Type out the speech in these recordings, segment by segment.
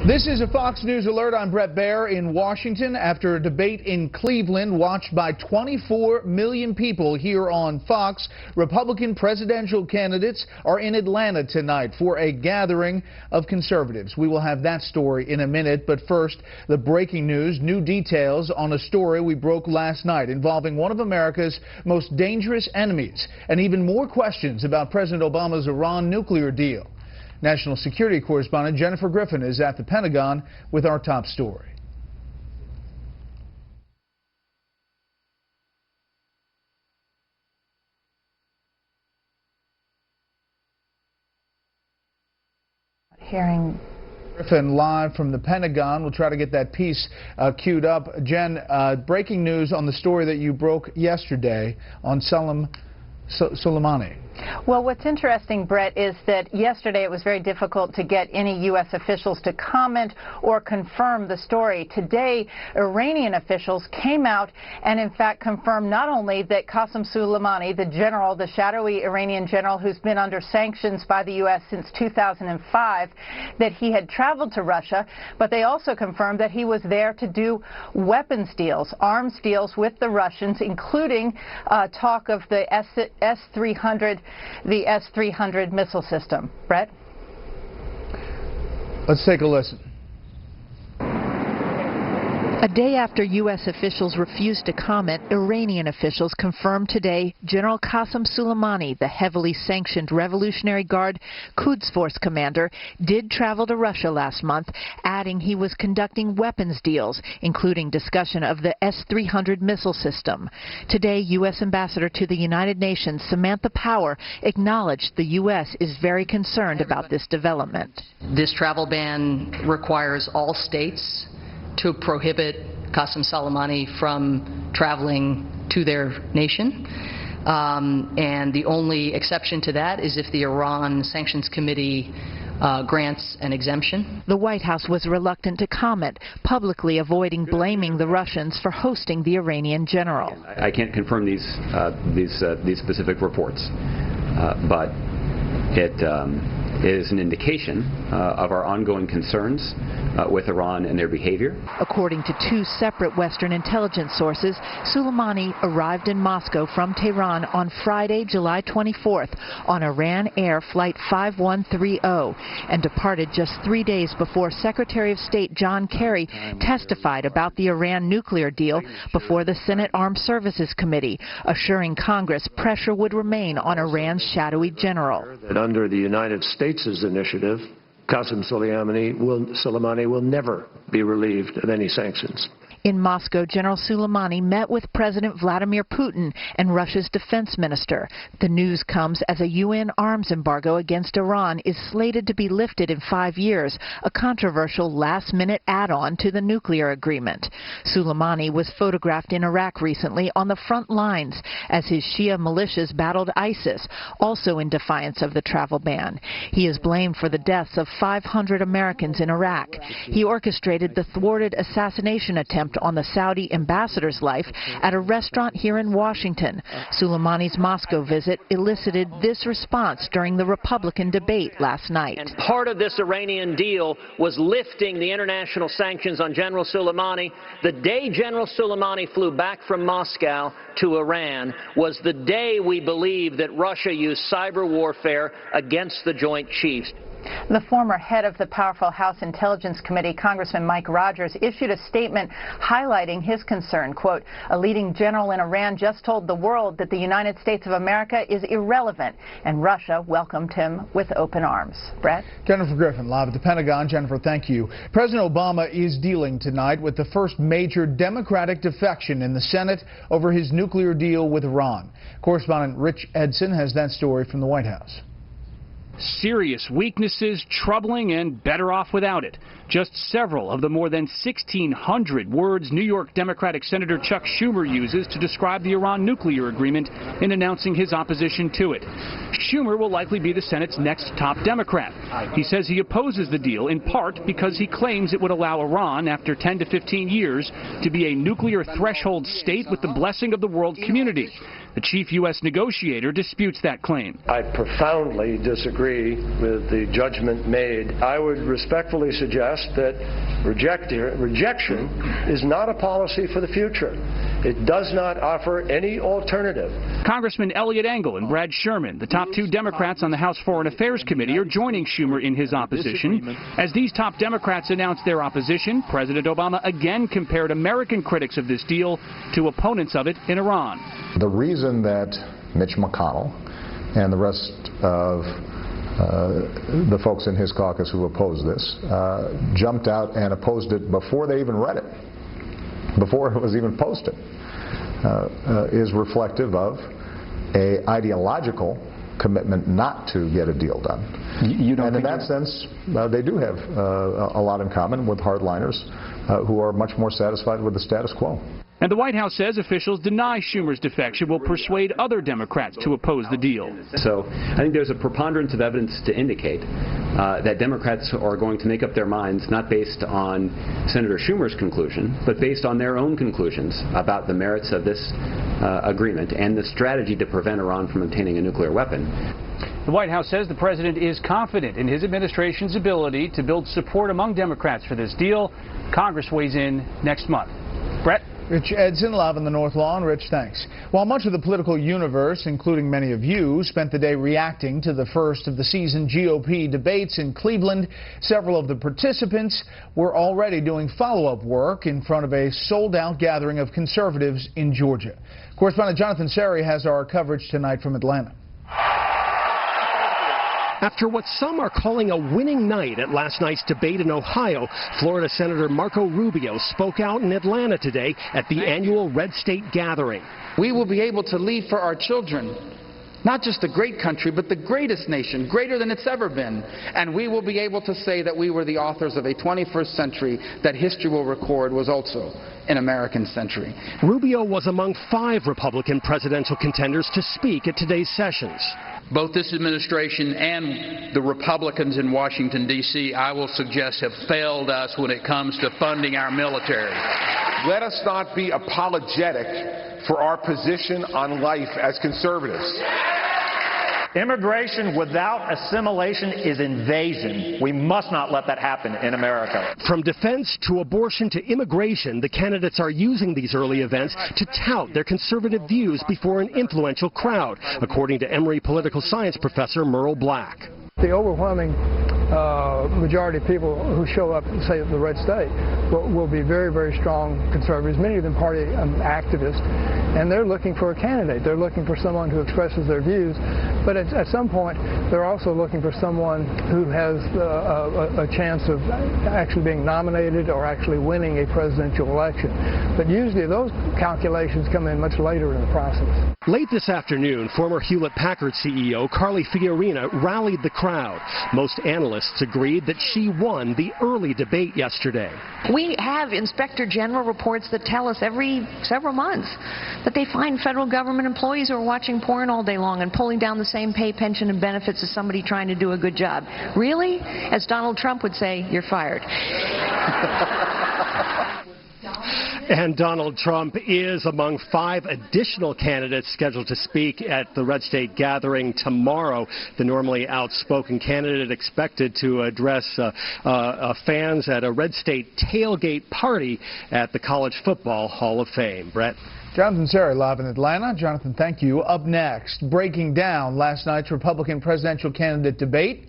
This is a Fox News alert. I'm Brett Baer in Washington. After a debate in Cleveland watched by 24 million people here on Fox, Republican presidential candidates are in Atlanta tonight for a gathering of conservatives. We will have that story in a minute, but first, the breaking news, new details on a story we broke last night involving one of America's most dangerous enemies, and even more questions about President Obama's Iran nuclear deal. National security correspondent Jennifer Griffin is at the Pentagon with our top story. Griffin live from the Pentagon. We'll try to get that piece queued up. Jen, breaking news on the story that you broke yesterday on Soleimani. Well, what's interesting, Brett, is that yesterday it was very difficult to get any U.S. officials to comment or confirm the story. Today, Iranian officials came out and, in fact, confirmed not only that Qasem Soleimani, the general, the shadowy Iranian general who's been under sanctions by the U.S. since 2005, that he had traveled to Russia, but they also confirmed that he was there to do weapons deals, arms deals with the Russians, including talk of the S-300 missile system. Brett? Let's take a listen. A day after U.S. officials refused to comment, Iranian officials confirmed today General Qasem Soleimani, the heavily sanctioned Revolutionary Guard Quds Force commander, did travel to Russia last month, adding he was conducting weapons deals, including discussion of the S-300 missile system. Today, U.S. Ambassador to the United Nations, Samantha Power, acknowledged the U.S. is very concerned about this development. This travel ban requires all states to prohibit Qasem Soleimani from traveling to their nation. And the only exception to that is if the Iran Sanctions Committee grants an exemption. The White House was reluctant to comment, publicly avoiding blaming the Russians for hosting the Iranian general. I can't confirm these specific reports, but it is an indication of our ongoing concerns with Iran and their behavior. According to two separate Western intelligence sources, Soleimani arrived in Moscow from Tehran on Friday, July 24th on Iran Air Flight 5130 and departed just 3 days before Secretary of State John Kerry testified about the Iran nuclear deal before the Senate Armed Services Committee, assuring Congress pressure would remain on Iran's shadowy general. That under the United States' initiative, Qasem Soleimani will never be relieved of any sanctions. In Moscow, General Soleimani met with President Vladimir Putin and Russia's defense minister. The news comes as a UN arms embargo against Iran is slated to be lifted in 5 years, a controversial last-minute add-on to the nuclear agreement. Soleimani was photographed in Iraq recently on the front lines as his Shia militias battled ISIS, also in defiance of the travel ban. He is blamed for the deaths of 500 Americans in Iraq. He orchestrated the thwarted assassination attempt on the Saudi ambassador's life at a restaurant here in Washington. Soleimani's Moscow visit elicited this response during the Republican debate last night. And part of this Iranian deal was lifting the international sanctions on General Soleimani. The day General Soleimani flew back from Moscow to Iran was the day we believe that Russia used cyber warfare against the Joint Chiefs. The former head of the powerful House Intelligence Committee, Congressman Mike Rogers, issued a statement highlighting his concern. Quote, a leading general in Iran just told the world that the United States of America is irrelevant, and Russia welcomed him with open arms. Brett? Jennifer Griffin, live at the Pentagon. Jennifer, thank you. President Obama is dealing tonight with the first major Democratic defection in the Senate over his nuclear deal with Iran. Correspondent Rich Edson has that story from the White House. Serious weaknesses, troubling, and better off without it. Just several of the more than 1,600 words New York Democratic Senator Chuck Schumer uses to describe the Iran nuclear agreement in announcing his opposition to it. Schumer will likely be the Senate's next top Democrat. He says he opposes the deal in part because he claims it would allow Iran, after 10 to 15 years, to be a nuclear threshold state with the blessing of the world community. The chief U.S. negotiator disputes that claim. I profoundly disagree with the judgment made. I would respectfully suggest suggest that rejection is not a policy for the future. It does not offer any alternative. Congressman Eliot Engel and Brad Sherman, the top two Democrats on the House Foreign Affairs Committee, are joining Schumer in his opposition. As these top Democrats announced their opposition, President Obama again compared American critics of this deal to opponents of it in Iran. The reason that Mitch McConnell and the rest of the folks in his caucus who opposed this jumped out and opposed it before they even read it, before it was even posted, is reflective of an ideological commitment not to get a deal done. And in that sense, they do have a lot in common with hardliners who are much more satisfied with the status quo. And the White House says officials deny Schumer's defection will persuade other Democrats to oppose the deal. So I think there's a preponderance of evidence to indicate that Democrats are going to make up their minds not based on Senator Schumer's conclusion, but based on their own conclusions about the merits of this agreement and the strategy to prevent Iran from obtaining a nuclear weapon. The White House says the president is confident in his administration's ability to build support among Democrats for this deal. Congress weighs in next month. Brett? Rich Edson, live on the North Lawn. Rich, thanks. While much of the political universe, including many of you, spent the day reacting to the first of the season GOP debates in Cleveland, several of the participants were already doing follow-up work in front of a sold-out gathering of conservatives in Georgia. Correspondent Jonathan Seri has our coverage tonight from Atlanta. After what some are calling a winning night at last night's debate in Ohio, Florida Senator Marco Rubio spoke out in Atlanta today at the annual Red State Gathering. We will be able to leave for our children not just a great country, but the greatest nation, greater than it's ever been. And we will be able to say that we were the authors of a 21st century that history will record was also an American century. Rubio was among 5 Republican presidential contenders to speak at today's sessions. Both this administration and the Republicans in Washington, D.C., I will suggest, have failed us when it comes to funding our military. Let us not be apologetic for our position on life as conservatives. Immigration without assimilation is invasion. We must not let that happen in America. From defense to abortion to immigration, the candidates are using these early events to tout their conservative views before an influential crowd, according to Emory political science professor Merle Black. The overwhelming majority of people who show up, say, at the Red State will be very, very strong conservatives, many of them party activists, and they're looking for a candidate. They're looking for someone who expresses their views, but at some point they're also looking for someone who has a chance of actually being nominated or actually winning a presidential election. But usually those calculations come in much later in the process. Late this afternoon, former Hewlett-Packard CEO Carly Fiorina rallied the crowd. Most analysts agreed that she won the early debate yesterday. We have Inspector General reports that tell us every several months that they find federal government employees who are watching porn all day long and pulling down the same pay, pension, and benefits as somebody trying to do a good job. Really? As Donald Trump would say, you're fired. And Donald Trump is among 5 additional candidates scheduled to speak at the Red State Gathering tomorrow. The normally outspoken candidate expected to address fans at a Red State tailgate party at the College Football Hall of Fame. Brett? Jonathan Seri, live in Atlanta. Jonathan, thank you. Up next, breaking down last night's Republican presidential candidate debate.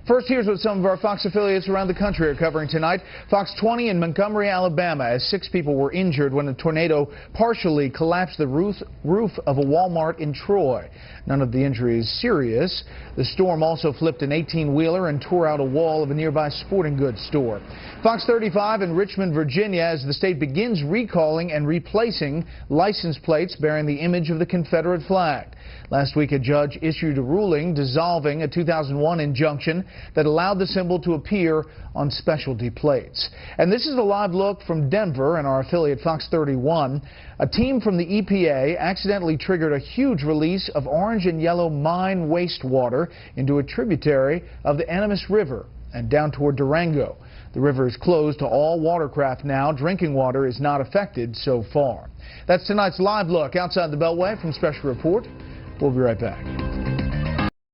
First, here's what some of our Fox affiliates around the country are covering tonight. Fox 20 in Montgomery, Alabama, as 6 people were injured when a tornado partially collapsed the roof of a Walmart in Troy. None of the injuries serious. The storm also flipped an 18-wheeler and tore out a wall of a nearby sporting goods store. Fox 35 in Richmond, Virginia, as the state begins recalling and replacing license plates bearing the image of the Confederate flag. Last week, a judge issued a ruling dissolving a 2001 injunction that allowed the symbol to appear on specialty plates. And this is a live look from Denver and our affiliate Fox 31. A team from the EPA accidentally triggered a huge release of orange and yellow mine wastewater into a tributary of the Animas River and down toward Durango. The river is closed to all watercraft now. Drinking water is not affected so far. That's tonight's live look outside the Beltway from Special Report. We'll be right back.